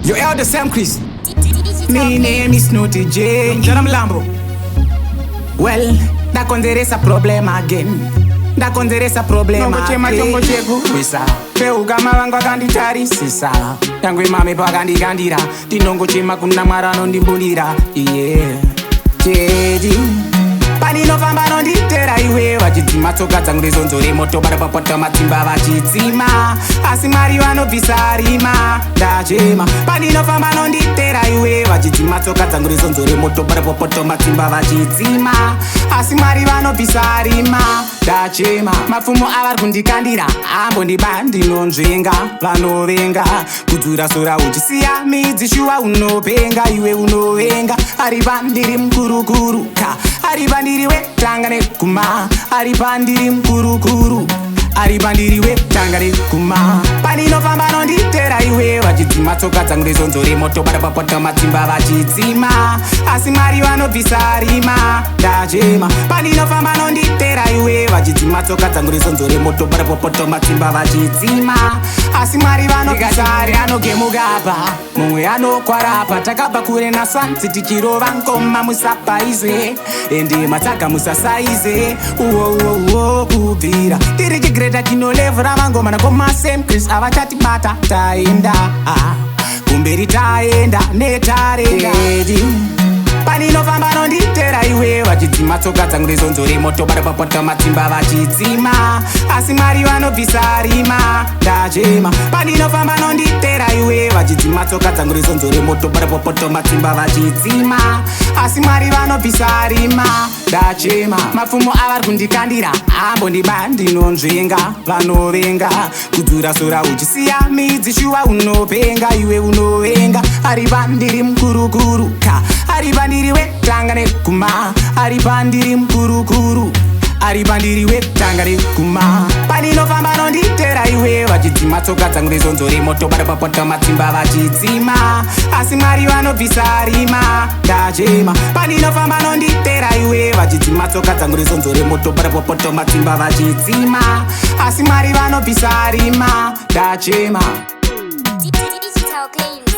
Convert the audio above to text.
Yo, elder Sam Chris. My name is Snooty J. Jaram Lambo. Well, da konderesa problem again. Da konderesa problem again. Wisa peuka mavanga kanditarisisa yangu imame pakandikandira ndinongochema kuna Mwari anondimbunira yeah jedi paninofamba nonditera iwe vachidzima tsoka dzangu rezonzore moto barapapota matsimba vachidzima asi Mwari vanobvisa rima ndachema paninofamba nonditera iwe vachidzima tsoka dzangu rezonzore moto barapapota matsimba vachidzima asi Mwari vanobvisa rima ndachema mapfumo avari kundikandira ambondiba ndinonzvenga vanovenga kudzura sora uchisiya midzi shuwa unopenga iwe unovenga ari pandiri mukurukuru ka ari pandiri wetanga neguma ari pandiri mukurukuru ari pandiri wetanga neguma paninofamba nonditera iwe vachidzima tsoka dzangu rezonzore moto barapapota matsimba vachidzima asi Mwari vanobvisa rima ndachema paninofamba nonditera iwe vachidzima tsoka dzangu rezonzore moto barapapota matsimba vachidzima asi Mwari vanobvisa rima anogemukapa mumwe anokwarapa takabva kure naswanzi tichirova ngoma musapaizwe ende matsaga musasaize uwo kubvira tiri chigreta chinolevhura vangoma nakoma Sam Chris avachatibata taenda kumberi taenda netaredi paninofamba nonditera iwe vachidzima tsoka dzangu rezonzore moto barapapota matsimba vachidzima asi Mwari vanobvisa rima ndachema paninofamba nonditera iwe vachidzima tsoka dzangu rezonzore moto barapapota matsimba vachidzima asi Mwari vanobvisa rima ndachema mapfumo avari kundikandira ambondiba ndinonzvenga vanovenga kudzura sora uchisiya midzi shuwa unopenga iwe unovenga ari pandiri mukurukuru ka ari pandiri wetanga neguma ari pandiri mukurukuru ari pandiri wetanga neguma paninofamba nonditera iwe vachidzima tsoka dzangu rezonzore moto barapapota matsimba vachidzima asi Mwari vanobvisa rima ndachema paninofamba nonditera iwe vachidzima tsoka dzangu rezonzore moto barapapota matsimba vachidzima asi Mwari vanobvisa rima ndachema Digital Games.